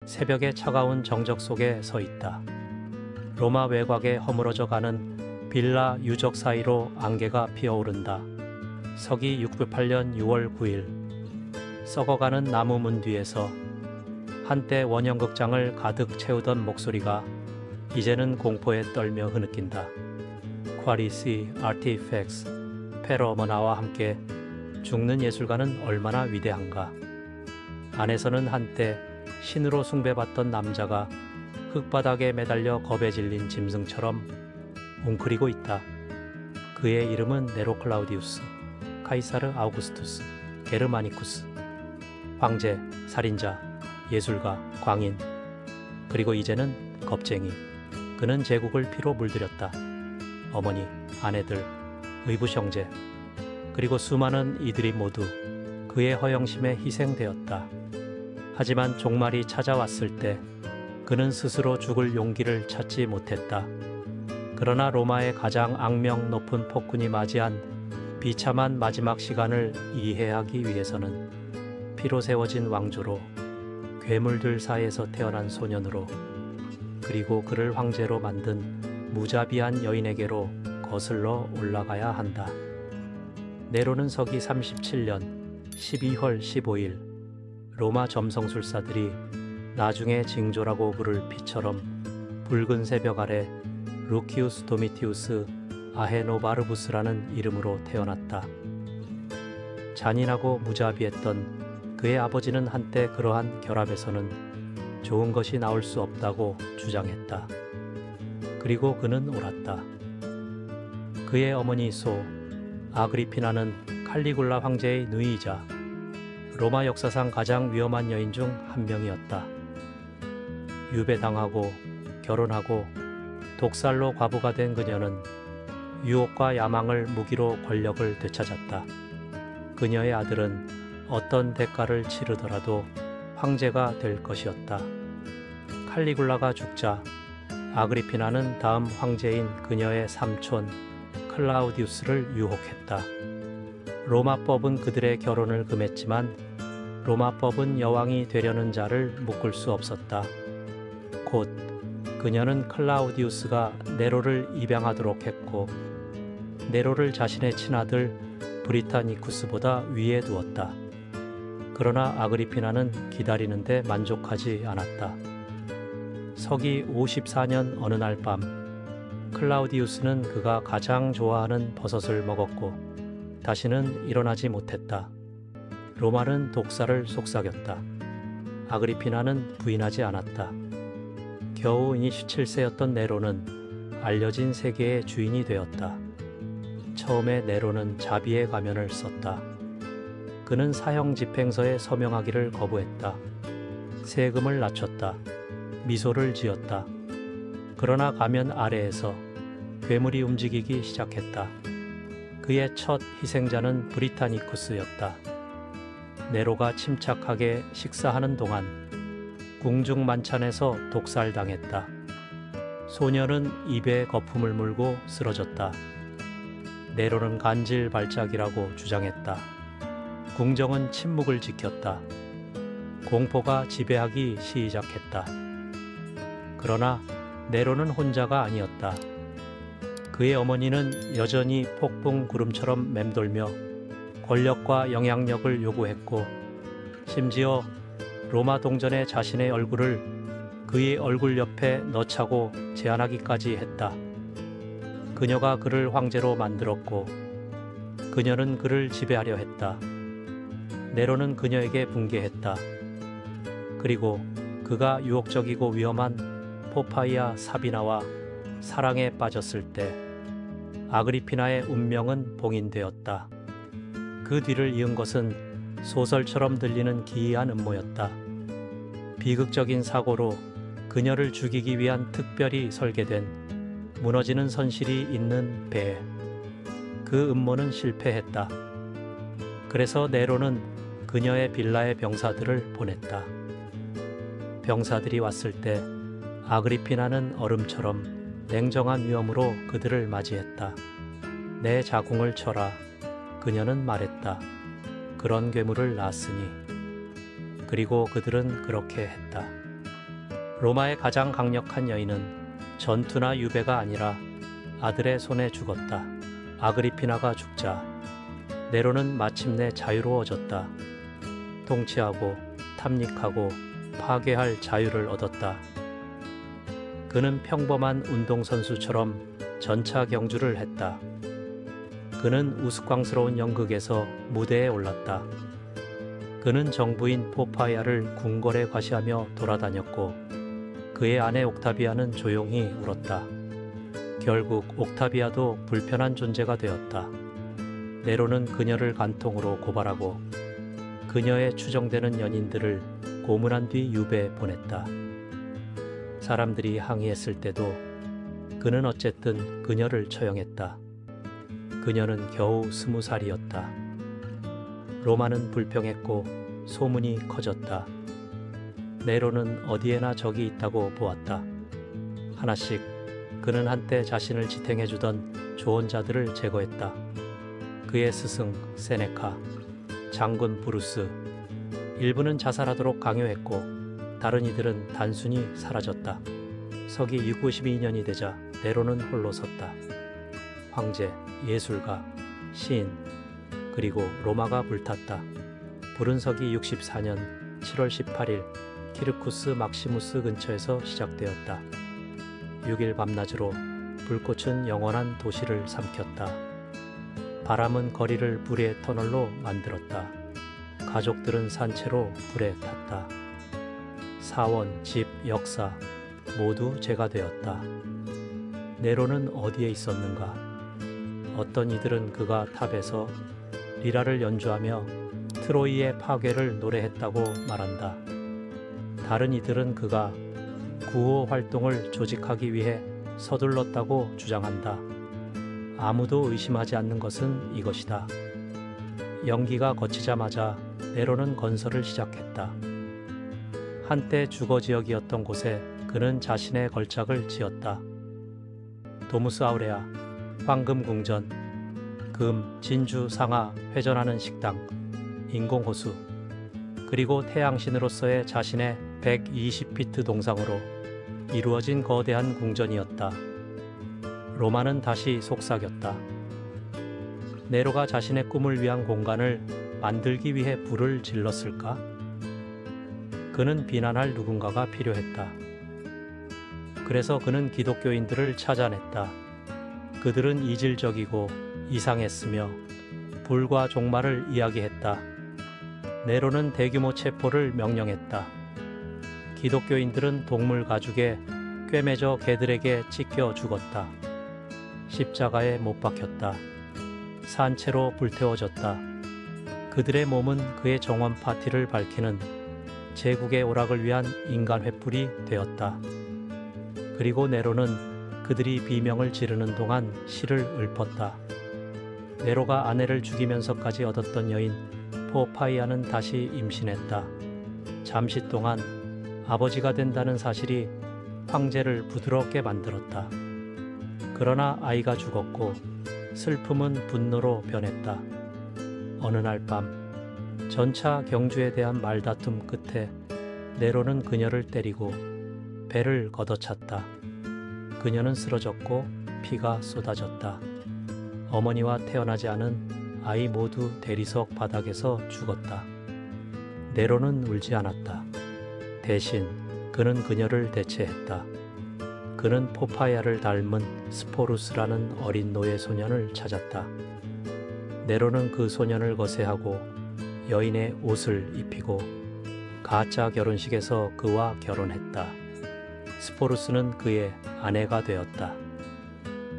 새벽의 차가운 정적 속에 서 있다. 로마 외곽에 허물어져 가는 빌라 유적 사이로 안개가 피어오른다. 서기 608년 6월 9일 썩어가는 나무 문 뒤에서 한때 원형극장을 가득 채우던 목소리가 이제는 공포에 떨며 흐느낀다. 쿼리시 아티팩스 페로머나와 함께 죽는 예술가는 얼마나 위대한가. 안에서는 한때 신으로 숭배받던 남자가 흙바닥에 매달려 겁에 질린 짐승처럼 웅크리고 있다. 그의 이름은 네로 클라우디우스, 카이사르 아우구스투스, 게르마니쿠스. 황제, 살인자, 예술가, 광인, 그리고 이제는 겁쟁이. 그는 제국을 피로 물들였다. 어머니, 아내들, 의붓 형제, 그리고 수많은 이들이 모두 그의 허영심에 희생되었다. 하지만 종말이 찾아왔을 때 그는 스스로 죽을 용기를 찾지 못했다. 그러나 로마의 가장 악명 높은 폭군이 맞이한 비참한 마지막 시간을 이해하기 위해서는 피로 세워진 왕조로, 괴물들 사이에서 태어난 소년으로, 그리고 그를 황제로 만든 무자비한 여인에게로 거슬러 올라가야 한다. 네로는 서기 37년 12월 15일 로마 점성술사들이 나중에 징조라고 부를 피처럼 붉은 새벽 아래 루키우스 도미티우스 아헤노바르부스라는 이름으로 태어났다. 잔인하고 무자비했던 그의 아버지는 한때 그러한 결합에서는 좋은 것이 나올 수 없다고 주장했다. 그리고 그는 옳았다. 그의 어머니 소 아그리피나는 칼리굴라 황제의 누이이자 로마 역사상 가장 위험한 여인 중 한 명이었다. 유배당하고 결혼하고 독살로 과부가 된 그녀는 유혹과 야망을 무기로 권력을 되찾았다. 그녀의 아들은 어떤 대가를 치르더라도 황제가 될 것이었다. 칼리굴라가 죽자 아그리피나는 다음 황제인 그녀의 삼촌 클라우디우스를 유혹했다. 로마법은 그들의 결혼을 금했지만 로마법은 여왕이 되려는 자를 묶을 수 없었다. 곧 그녀는 클라우디우스가 네로를 입양하도록 했고 네로를 자신의 친아들 브리타니쿠스보다 위에 두었다. 그러나 아그리피나는 기다리는데 만족하지 않았다. 서기 54년 어느 날 밤 클라우디우스는 그가 가장 좋아하는 버섯을 먹었고 다시는 일어나지 못했다. 로마는 독사를 속삭였다. 아그리피나는 부인하지 않았다. 겨우 27세였던 네로는 알려진 세계의 주인이 되었다. 처음에 네로는 자비의 가면을 썼다. 그는 사형 집행서에 서명하기를 거부했다. 세금을 낮췄다. 미소를 지었다. 그러나 가면 아래에서 괴물이 움직이기 시작했다. 그의 첫 희생자는 브리타니쿠스였다. 네로가 침착하게 식사하는 동안 궁중 만찬에서 독살당했다. 소녀는 입에 거품을 물고 쓰러졌다. 네로는 간질 발작이라고 주장했다. 궁정은 침묵을 지켰다. 공포가 지배하기 시작했다. 그러나 네로는 혼자가 아니었다. 그의 어머니는 여전히 폭풍 구름처럼 맴돌며 권력과 영향력을 요구했고 심지어 로마 동전에 자신의 얼굴을 그의 얼굴 옆에 넣자고 제안하기까지 했다. 그녀가 그를 황제로 만들었고 그녀는 그를 지배하려 했다. 네로는 그녀에게 분개했다. 그리고 그가 유혹적이고 위험한 포파이아 사비나와 사랑에 빠졌을 때 아그리피나의 운명은 봉인되었다. 그 뒤를 이은 것은 소설처럼 들리는 기이한 음모였다. 비극적인 사고로 그녀를 죽이기 위한 특별히 설계된 무너지는 선실이 있는 배. 그 음모는 실패했다. 그래서 네로는 그녀의 빌라에 병사들을 보냈다. 병사들이 왔을 때 아그리피나는 얼음처럼 냉정한 위엄으로 그들을 맞이했다. 내 자궁을 쳐라. 그녀는 말했다. 그런 괴물을 낳았으니. 그리고 그들은 그렇게 했다. 로마의 가장 강력한 여인은 전투나 유배가 아니라 아들의 손에 죽었다. 아그리피나가 죽자 네로는 마침내 자유로워졌다. 통치하고 탐닉하고 파괴할 자유를 얻었다. 그는 평범한 운동선수처럼 전차 경주를 했다. 그는 우스꽝스러운 연극에서 무대에 올랐다. 그는 정부인 포파이아를 궁궐에 과시하며 돌아다녔고 그의 아내 옥타비아는 조용히 울었다. 결국 옥타비아도 불편한 존재가 되었다. 네로는 그녀를 간통으로 고발하고 그녀의 추정되는 연인들을 고문한 뒤 유배에 보냈다. 사람들이 항의했을 때도 그는 어쨌든 그녀를 처형했다. 그녀는 겨우 20살이었다. 로마는 불평했고 소문이 커졌다. 네로는 어디에나 적이 있다고 보았다. 하나씩 그는 한때 자신을 지탱해주던 조언자들을 제거했다. 그의 스승 세네카, 장군 브루스, 일부는 자살하도록 강요했고 다른 이들은 단순히 사라졌다. 서기 652년이 되자 네로는 홀로 섰다. 황제, 예술가, 시인, 그리고 로마가 불탔다. 불은 서기 64년 7월 18일 키르쿠스 막시무스 근처에서 시작되었다. 6일 밤낮으로 불꽃은 영원한 도시를 삼켰다. 바람은 거리를 불의 터널로 만들었다. 가족들은 산채로 불에 탔다. 사원, 집, 역사 모두 재가 되었다. 네로는 어디에 있었는가? 어떤 이들은 그가 탑에서 리라를 연주하며 트로이의 파괴를 노래했다고 말한다. 다른 이들은 그가 구호 활동을 조직하기 위해 서둘렀다고 주장한다. 아무도 의심하지 않는 것은 이것이다. 연기가 거치자마자 네로는 건설을 시작했다. 한때 주거 지역이었던 곳에 그는 자신의 걸작을 지었다. 도무스 아우레아, 황금 궁전, 금, 진주, 상하, 회전하는 식당, 인공호수, 그리고 태양신으로서의 자신의 120피트 동상으로 이루어진 거대한 궁전이었다. 로마는 다시 속삭였다. 네로가 자신의 꿈을 위한 공간을 만들기 위해 불을 질렀을까? 그는 비난할 누군가가 필요했다. 그래서 그는 기독교인들을 찾아냈다. 그들은 이질적이고 이상했으며 불과 종말을 이야기했다. 네로는 대규모 체포를 명령했다. 기독교인들은 동물 가죽에 꿰매져 개들에게 찢겨 죽었다. 십자가에 못 박혔다. 산채로 불태워졌다. 그들의 몸은 그의 정원 파티를 밝히는 제국의 오락을 위한 인간 횃불이 되었다. 그리고 네로는 그들이 비명을 지르는 동안 시를 읊었다. 네로가 아내를 죽이면서까지 얻었던 여인 포파이아는 다시 임신했다. 잠시 동안 아버지가 된다는 사실이 황제를 부드럽게 만들었다. 그러나 아이가 죽었고 슬픔은 분노로 변했다. 어느 날 밤 전차 경주에 대한 말다툼 끝에 네로는 그녀를 때리고 배를 걷어찼다. 그녀는 쓰러졌고 피가 쏟아졌다. 어머니와 태어나지 않은 아이 모두 대리석 바닥에서 죽었다. 네로는 울지 않았다. 대신 그는 그녀를 대체했다. 그는 포파야를 닮은 스포루스라는 어린 노예 소년을 찾았다. 네로는 그 소년을 거세하고 여인의 옷을 입히고 가짜 결혼식에서 그와 결혼했다. 스포루스는 그의 아내가 되었다.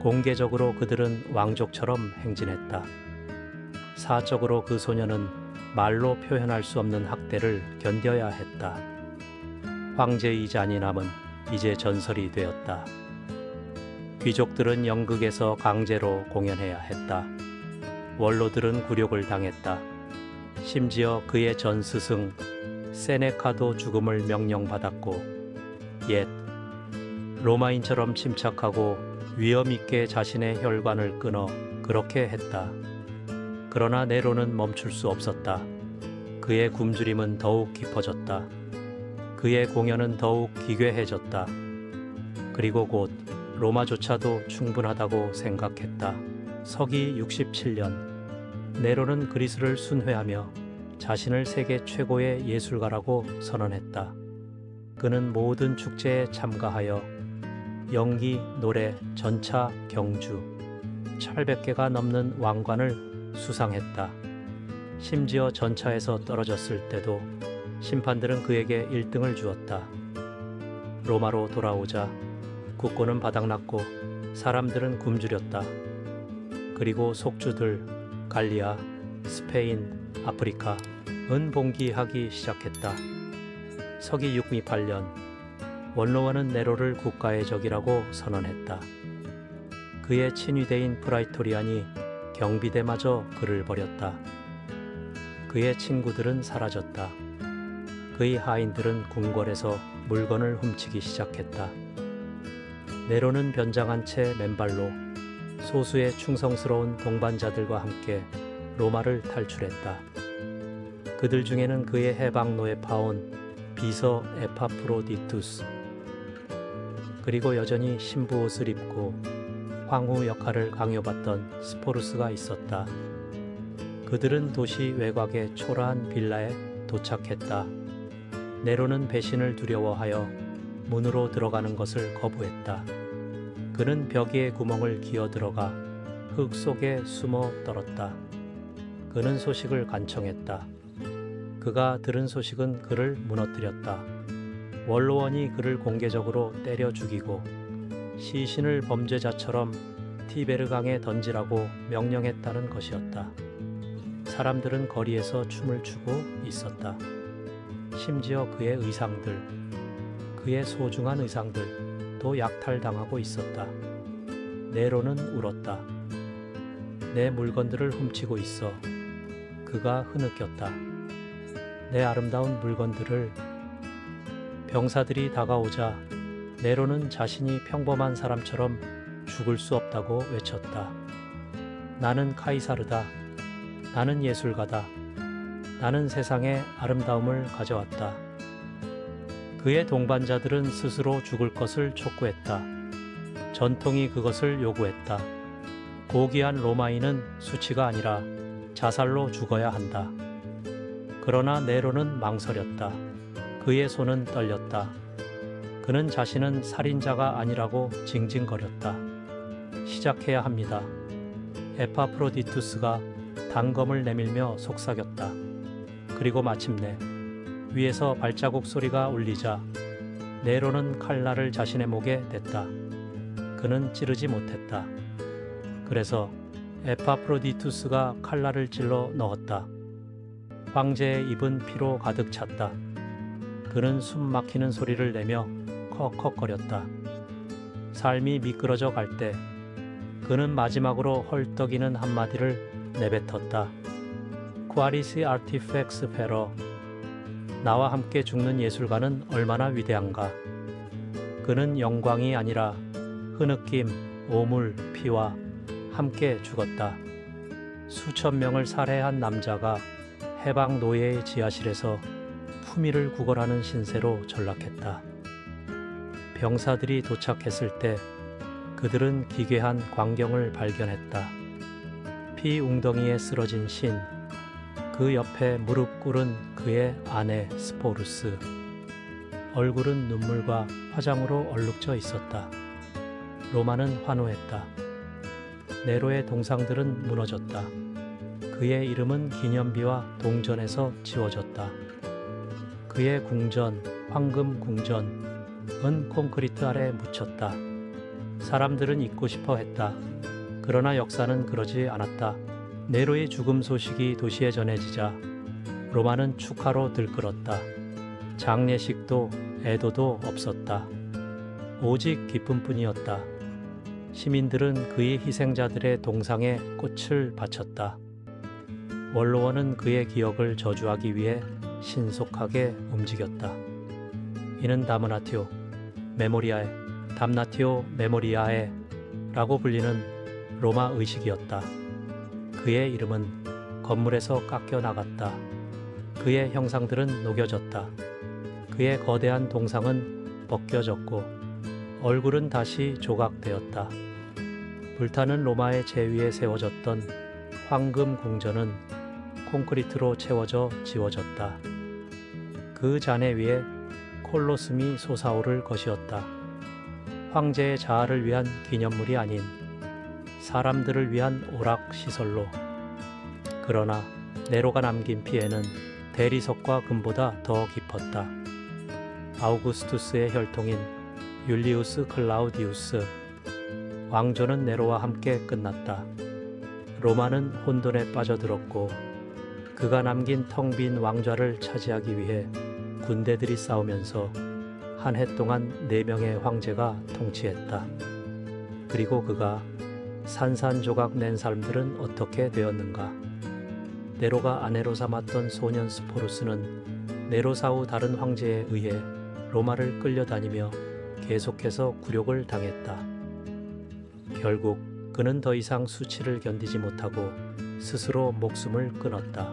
공개적으로 그들은 왕족처럼 행진했다. 사적으로 그 소년은 말로 표현할 수 없는 학대를 견뎌야 했다. 황제의 잔인함은 이제 전설이 되었다. 귀족들은 연극에서 강제로 공연해야 했다. 원로들은 굴욕을 당했다. 심지어 그의 전 스승 세네카도 죽음을 명령받았고 옛 로마인처럼 침착하고 위험 있게 자신의 혈관을 끊어 그렇게 했다. 그러나 네로는 멈출 수 없었다. 그의 굶주림은 더욱 깊어졌다. 그의 공연은 더욱 기괴해졌다. 그리고 곧 로마조차도 충분하다고 생각했다. 서기 67년 네로는 그리스를 순회하며 자신을 세계 최고의 예술가라고 선언했다. 그는 모든 축제에 참가하여 연기, 노래, 전차, 경주, 800개가 넘는 왕관을 수상했다. 심지어 전차에서 떨어졌을 때도 심판들은 그에게 1등을 주었다. 로마로 돌아오자 국고는 바닥났고 사람들은 굶주렸다. 그리고 속주들, 갈리아, 스페인, 아프리카은 봉기하기 시작했다. 서기 628년 원로원은 네로를 국가의 적이라고 선언했다. 그의 친위대인 프라이토리안이 경비대마저 그를 버렸다. 그의 친구들은 사라졌다. 그의 하인들은 궁궐에서 물건을 훔치기 시작했다. 네로는 변장한 채 맨발로 소수의 충성스러운 동반자들과 함께 로마를 탈출했다. 그들 중에는 그의 해방로에 파온 비서 에파프로디투스, 그리고 여전히 신부 옷을 입고 황후 역할을 강요받던 스포루스가 있었다. 그들은 도시 외곽의 초라한 빌라에 도착했다. 네로는 배신을 두려워하여 문으로 들어가는 것을 거부했다. 그는 벽에 구멍을 기어 들어가 흙 속에 숨어 떨었다. 그는 소식을 간청했다. 그가 들은 소식은 그를 무너뜨렸다. 원로원이 그를 공개적으로 때려 죽이고 시신을 범죄자처럼 티베르강에 던지라고 명령했다는 것이었다. 사람들은 거리에서 춤을 추고 있었다. 심지어 그의 의상들, 그의 소중한 의상들도 약탈당하고 있었다. 네로는 울었다. 내 물건들을 훔치고 있어. 그가 흐느꼈다. 내 아름다운 물건들을. 병사들이 다가오자 네로는 자신이 평범한 사람처럼 죽을 수 없다고 외쳤다. 나는 카이사르다. 나는 예술가다. 나는 세상에 아름다움을 가져왔다. 그의 동반자들은 스스로 죽을 것을 촉구했다. 전통이 그것을 요구했다. 고귀한 로마인은 수치가 아니라 자살로 죽어야 한다. 그러나 네로는 망설였다. 그의 손은 떨렸다. 그는 자신은 살인자가 아니라고 징징거렸다. 시작해야 합니다. 에파프로디투스가 단검을 내밀며 속삭였다. 그리고 마침내 위에서 발자국 소리가 울리자 네로는 칼날을 자신의 목에 댔다. 그는 찌르지 못했다. 그래서 에파프로디투스가 칼날을 찔러 넣었다. 황제의 입은 피로 가득 찼다. 그는 숨 막히는 소리를 내며 컥컥거렸다. 삶이 미끄러져 갈 때 그는 마지막으로 헐떡이는 한마디를 내뱉었다. Qualis artifex fero. 나와 함께 죽는 예술가는 얼마나 위대한가. 그는 영광이 아니라 흐느낌, 오물, 피와 함께 죽었다. 수천 명을 살해한 남자가 해방 노예의 지하실에서 품위를 구걸하는 신세로 전락했다. 병사들이 도착했을 때 그들은 기괴한 광경을 발견했다. 피 웅덩이에 쓰러진 신, 그 옆에 무릎 꿇은 그의 아내 스포루스. 얼굴은 눈물과 화장으로 얼룩져 있었다. 로마는 환호했다. 네로의 동상들은 무너졌다. 그의 이름은 기념비와 동전에서 지워졌다. 그의 궁전, 황금 궁전은 콘크리트 아래 묻혔다. 사람들은 잊고 싶어 했다. 그러나 역사는 그러지 않았다. 네로의 죽음 소식이 도시에 전해지자 로마는 축하로 들끓었다. 장례식도 애도도 없었다. 오직 기쁨뿐이었다. 시민들은 그의 희생자들의 동상에 꽃을 바쳤다. 원로원은 그의 기억을 저주하기 위해 신속하게 움직였다. 이는 다므나티오 메모리아에, 담나티오 메모리아에 라고 불리는 로마 의식이었다. 그의 이름은 건물에서 깎여 나갔다. 그의 형상들은 녹여졌다. 그의 거대한 동상은 벗겨졌고 얼굴은 다시 조각되었다. 불타는 로마의 제위에 세워졌던 황금 궁전은 콘크리트로 채워져 지워졌다. 그 잔해 위에 콜로스이 솟아오를 것이었다. 황제의 자아를 위한 기념물이 아닌 사람들을 위한 오락시설로. 그러나 네로가 남긴 피해는 대리석과 금보다 더 깊었다. 아우구스투스의 혈통인 율리우스 클라우디우스, 왕조는 네로와 함께 끝났다. 로마는 혼돈에 빠져들었고 그가 남긴 텅 빈 왕좌를 차지하기 위해 군대들이 싸우면서 한 해 동안 4명의 황제가 통치했다. 그리고 그가 산산조각 낸 사람들은 어떻게 되었는가? 네로가 아내로 삼았던 소년 스포루스는 네로사 후 다른 황제에 의해 로마를 끌려다니며 계속해서 굴욕을 당했다. 결국 그는 더 이상 수치를 견디지 못하고 스스로 목숨을 끊었다.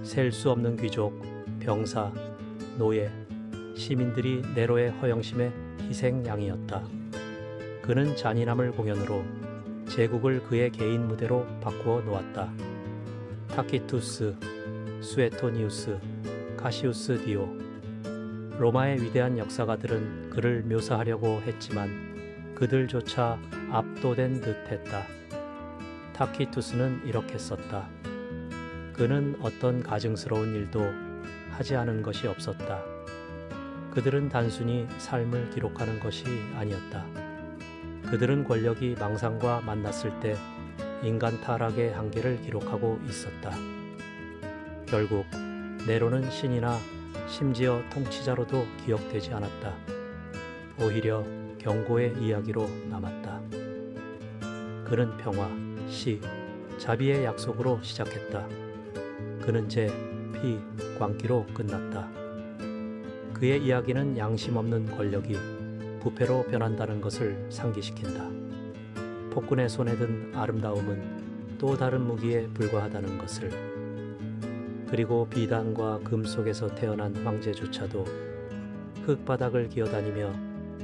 셀 수 없는 귀족, 병사, 노예, 시민들이 네로의 허영심의 희생양이었다. 그는 잔인함을 공연으로 제국을 그의 개인 무대로 바꾸어 놓았다. 타키투스, 수에토니우스, 카시우스 디오, 로마의 위대한 역사가들은 그를 묘사하려고 했지만 그들조차 압도된 듯 했다. 타키투스는 이렇게 썼다. 그는 어떤 가증스러운 일도 하지 않은 것이 없었다. 그들은 단순히 삶을 기록하는 것이 아니었다. 그들은 권력이 망상과 만났을 때 인간 타락의 한계를 기록하고 있었다. 결국 네로는 신이나 심지어 통치자로도 기억되지 않았다. 오히려 경고의 이야기로 남았다. 그는 평화, 시, 자비의 약속으로 시작했다. 그는 재, 피, 광기로 끝났다. 그의 이야기는 양심 없는 권력이 부패로 변한다는 것을 상기시킨다. 폭군의 손에 든 아름다움은 또 다른 무기에 불과하다는 것을. 그리고 비단과 금 속에서 태어난 황제조차도 흙바닥을 기어다니며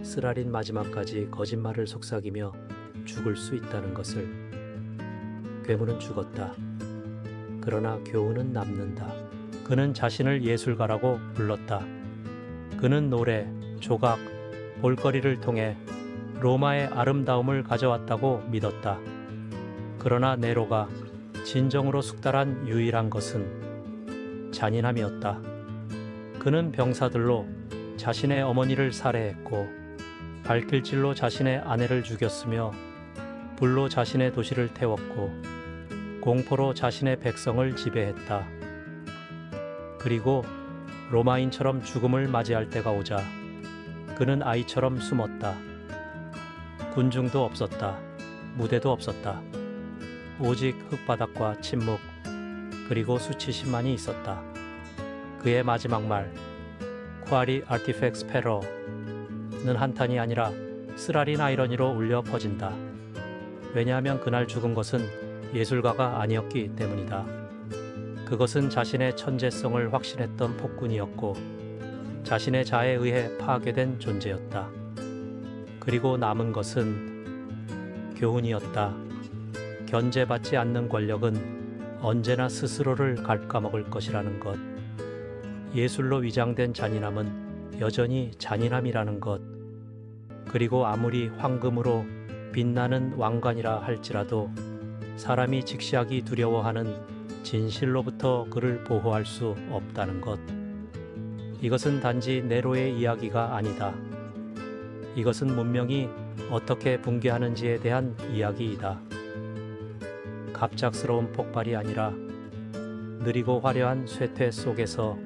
쓰라린 마지막까지 거짓말을 속삭이며 죽을 수 있다는 것을. 괴물은 죽었다. 그러나 교훈은 남는다. 그는 자신을 예술가라고 불렀다. 그는 노래, 조각, 볼거리를 통해 로마의 아름다움을 가져왔다고 믿었다. 그러나 네로가 진정으로 숙달한 유일한 것은 잔인함이었다. 그는 병사들로 자신의 어머니를 살해했고 발길질로 자신의 아내를 죽였으며 불로 자신의 도시를 태웠고 공포로 자신의 백성을 지배했다. 그리고 로마인처럼 죽음을 맞이할 때가 오자 그는 아이처럼 숨었다. 군중도 없었다. 무대도 없었다. 오직 흙바닥과 침묵, 그리고 수치심만이 있었다. 그의 마지막 말, 쿼리 아티펙스 페러는 한탄이 아니라 쓰라린 아이러니로 울려 퍼진다. 왜냐하면 그날 죽은 것은 예술가가 아니었기 때문이다. 그것은 자신의 천재성을 확신했던 폭군이었고 자신의 자아에 의해 파괴된 존재였다. 그리고 남은 것은 교훈이었다. 견제받지 않는 권력은 언제나 스스로를 갉아먹을 것이라는 것. 예술로 위장된 잔인함은 여전히 잔인함이라는 것. 그리고 아무리 황금으로 빛나는 왕관이라 할지라도 사람이 직시하기 두려워하는 진실로부터 그를 보호할 수 없다는 것. 이것은 단지 네로의 이야기가 아니다. 이것은 문명이 어떻게 붕괴하는지에 대한 이야기이다. 갑작스러운 폭발이 아니라 느리고 화려한 쇠퇴 속에서